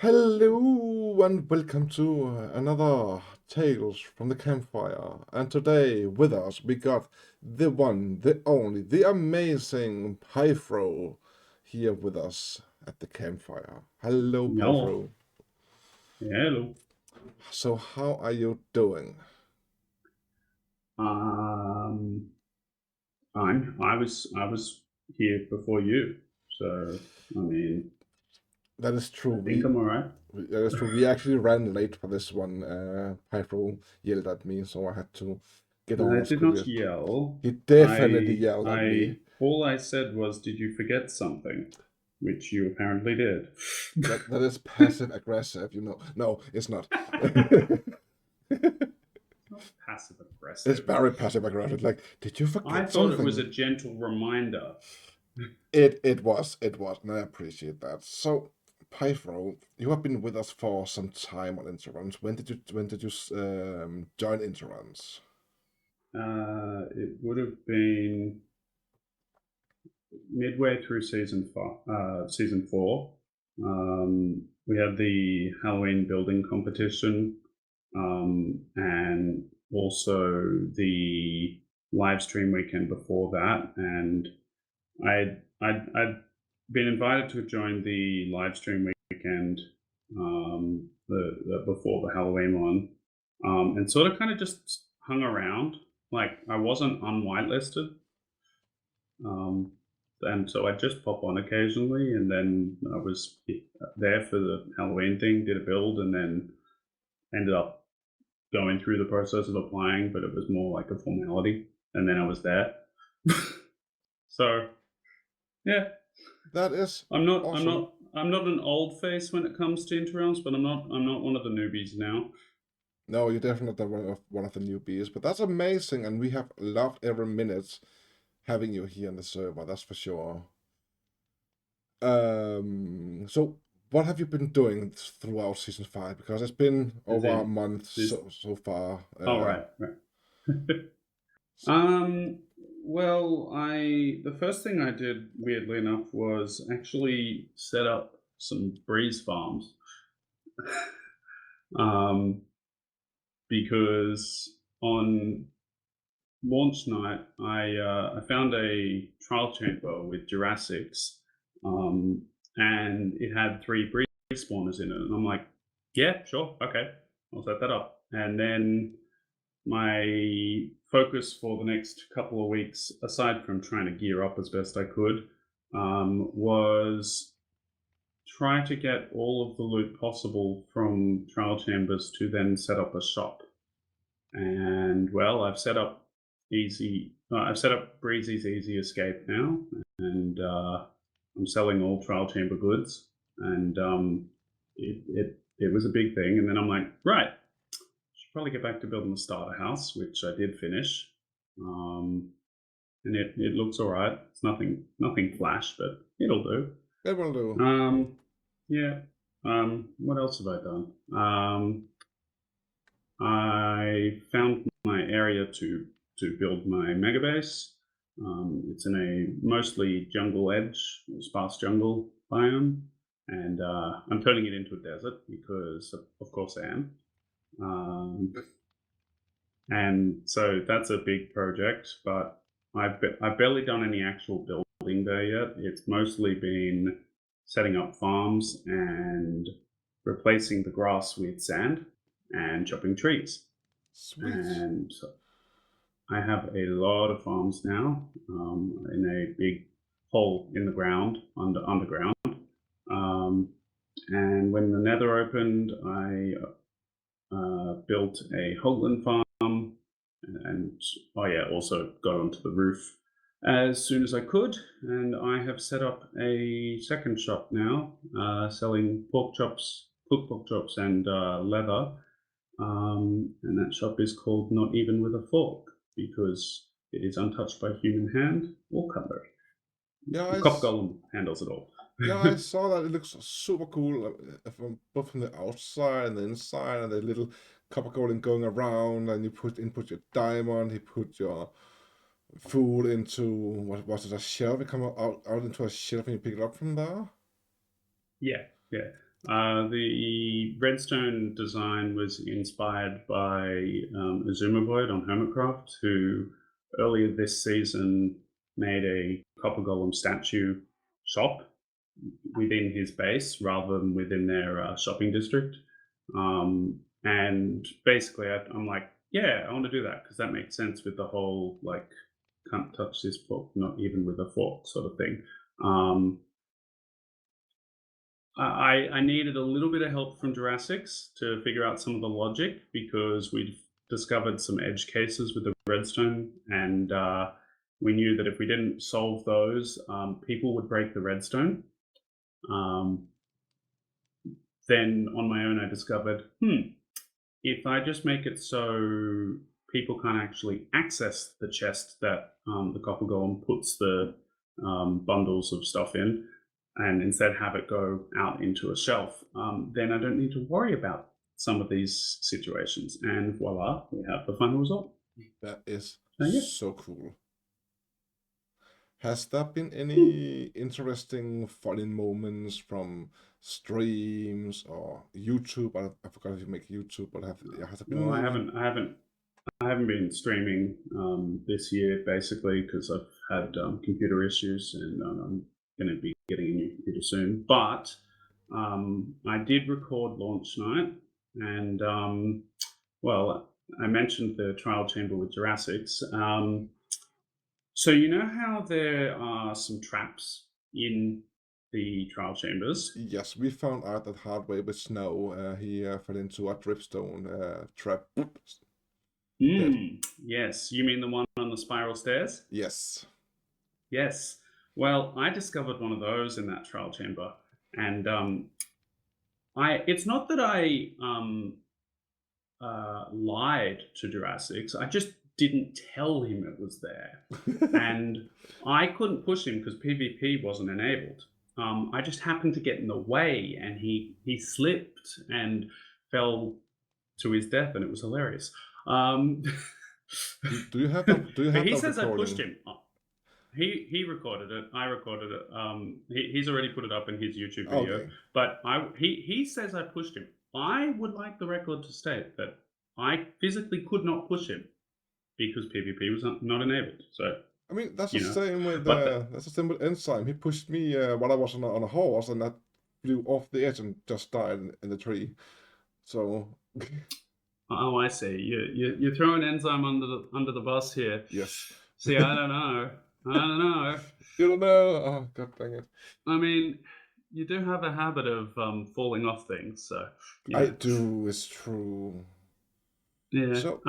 Hello and welcome to another Tales from the Campfire. And today with us we got the one, the only, the amazing Pythro here with us at the campfire. Hello, No. Pythro. Hello. So how are you doing? Um, fine. I was here before you, so I mean, That is true. I think I'm all right. That is true. We actually ran late for this one. Pythro yelled at me, so I had to get on I as did quickly not as. yell. He definitely I yelled at me. I all I said was, "Did you forget something?" Which you apparently did. That is passive aggressive, you know. No, it's not. Not passive It's aggressive. very passive aggressive. Like, did you I forget thought it was a something? gentle reminder. It was, and I appreciate that. So, Pythro, you have been with us for some time on Interruns. When did you join Interruns? It would have been midway through season four. We had the Halloween building competition, and also the live stream weekend before that. And I'd been invited to join the live stream weekend, the before the Halloween one, and sort of kind of just hung around. Like I wasn't unwhitelisted, um, and so I'd just pop on occasionally, and then I was there for the Halloween thing, did a build, and then ended up going through the process of applying, but it was more like a formality, and then I was there. So yeah, That is I'm not, I'm awesome. not, I'm not an old face when it comes to interrounds, but I'm not one of the newbies now. No, you're definitely not one of the newbies, but that's amazing, and we have loved every minute having you here on the server. That's for sure. So what have you been doing throughout season five? Because it's been As over a in month this. so far. Oh right. Um, well, I the first thing I did, weirdly enough, was actually set up some breeze farms. um, because on launch night, I found a trial chamber with Jurassics, um, and it had three breeze spawners in it, and I'm like, yeah, sure, okay, I'll set that up. And then my focus for the next couple of weeks, aside from trying to gear up as best I could, was try to get all of the loot possible from trial chambers to then set up a shop. And well, I've set up Breezy's Easy Escape now, and I'm selling all trial chamber goods, and it was a big thing. And then I'm like, right, should probably get back to building the starter house, which I did finish. Um, and it looks all right. It's nothing flash, but it'll do. It will do. Um, yeah. What else have I done? I found my area to build my mega base. It's in a mostly jungle edge, sparse jungle biome, and I'm turning it into a desert because, of course, I am. Um, and so that's a big project, but I've barely done any actual building there yet. It's mostly been setting up farms and replacing the grass with sand and chopping trees. Sweet. And so I have a lot of farms now, in a big hole in the ground, underground. Um, and when the Nether opened, I built a Hogland farm, and oh yeah, also got onto the roof as soon as I could. And I have set up a second shop now, selling cooked pork chops, and leather. And that shop is called Not Even with a Fork because it is untouched by human hand or cutlery. Yeah, The Cop Golem handles it all. yeah, I saw that. It looks super cool, both from the outside and the inside, and the little copper golem going around, and you put your diamond, he put your food into what was it, a shelf? It come out into a shelf and you pick it up from there. Yeah, yeah. The redstone design was inspired by Azumaboyd on Hermitcraft, who earlier this season made a copper golem statue shop within his base rather than within their shopping district. And basically, I'm like, yeah, I want to do that because that makes sense with the whole like can't touch this fork, not even with a fork sort of thing. Um, I needed a little bit of help from Jurassics to figure out some of the logic because we'd discovered some edge cases with the redstone, and we knew that if we didn't solve those, people would break the redstone. Um, then on my own, I discovered, if I just make it so people can't actually access the chest that the copper golem puts the bundles of stuff in, and instead have it go out into a shelf, then I don't need to worry about some of these situations. And voila, we have the final result. That is Yeah. so cool. Has there been any interesting funny moments from streams or YouTube? I forgot if you make YouTube, but has there been No, I any? haven't been streaming this year basically because I've had computer issues and I'm going to be getting a new computer soon. But I did record launch night, and well, I mentioned the trial chamber with Jurassics. So you know how there are some traps in the trial chambers? Yes, we found out that hard way with Snow. He fell into a dripstone trap. Dead. Yes, you mean the one on the spiral stairs? Yes. Yes. Well, I discovered one of those in that trial chamber, and it's not that I lied to Jurassics. I just didn't tell him it was there, and I couldn't push him because PvP wasn't enabled. I just happened to get in the way, and he slipped and fell to his death, and it was hilarious. Do you have that? Do you But have he that says I recording? pushed him. He recorded it. I recorded it. He's already put it up in his YouTube video. Okay. But he says I pushed him. I would like the record to state that I physically could not push him because PvP was not enabled. So I mean, that's the you know, same with but that's the same with Enzyme. He pushed me while I was on a horse, and I flew off the edge and just died in the tree. So oh, I see. You're throwing Enzyme under the bus here. yes. See, I don't know. I don't know. You don't know. Oh, god dang it. I mean, you do have a habit of falling off things, so I yeah. do. It's true. Yeah. So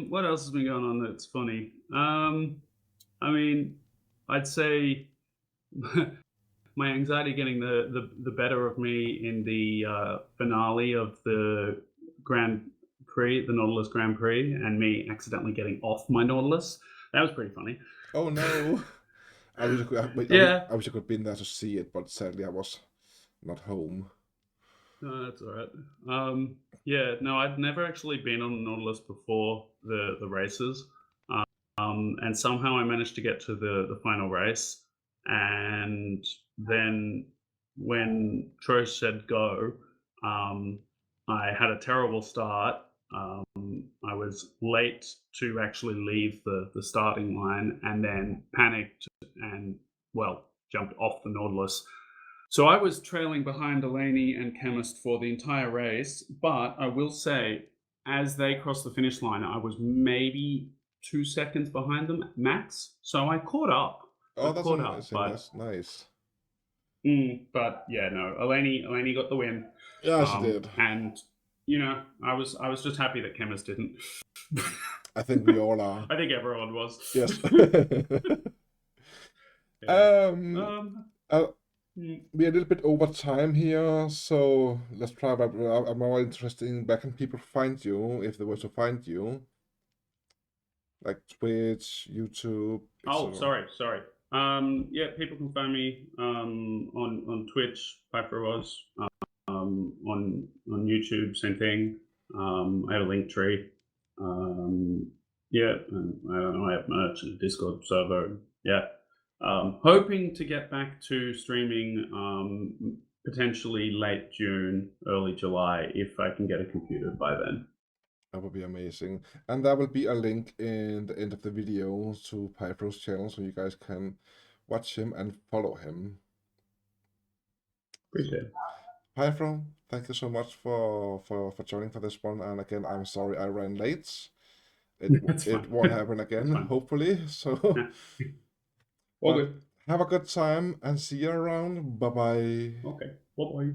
What else has been going on that's funny? I mean, I'd say my anxiety getting the better of me in the finale of the Grand Prix, the Nautilus Grand Prix, and me accidentally getting off my Nautilus. That was pretty funny. oh no. I wish I could. Yeah. I wish I could have been there to see it, but sadly I was not home. No, that's all right. Yeah, no, I'd never actually been on the Nautilus before the races, and somehow I managed to get to the final race. And then when Troy said go, I had a terrible start. I was late to actually leave the starting line, and then panicked and jumped off the Nautilus. So I was trailing behind Delaney and Chemist for the entire race, but I will say, as they crossed the finish line, I was maybe 2 seconds behind them max. So I caught up. Oh, that's amazing. That's nice. But yeah, no, Eleni got the win. Yeah, she did. And I was just happy that Chemist didn't. I think we all are. I think everyone was. Yes. Yeah. We're a little bit over time here, so let's try. I'm more interested in where can people find you if they were to find you, like Twitch, YouTube. Oh, etc. sorry. Yeah, people can find me on Twitch, Pythro was, on YouTube, same thing. I have a link tree. Yeah, and I don't know, I have merch and a Discord server. Yeah. Hoping to get back to streaming potentially late June, early July, if I can get a computer by then. That would be amazing. And there will be a link in the end of the video to Pythro's channel so you guys can watch him and follow him. So, Appreciate it. Pythro, thank you so much for joining for this one. And again, I'm sorry I ran late. That's fine. It won't happen again, Fine. hopefully. So, All but good. have a good time and see you around. Bye bye. Okay. Bye bye.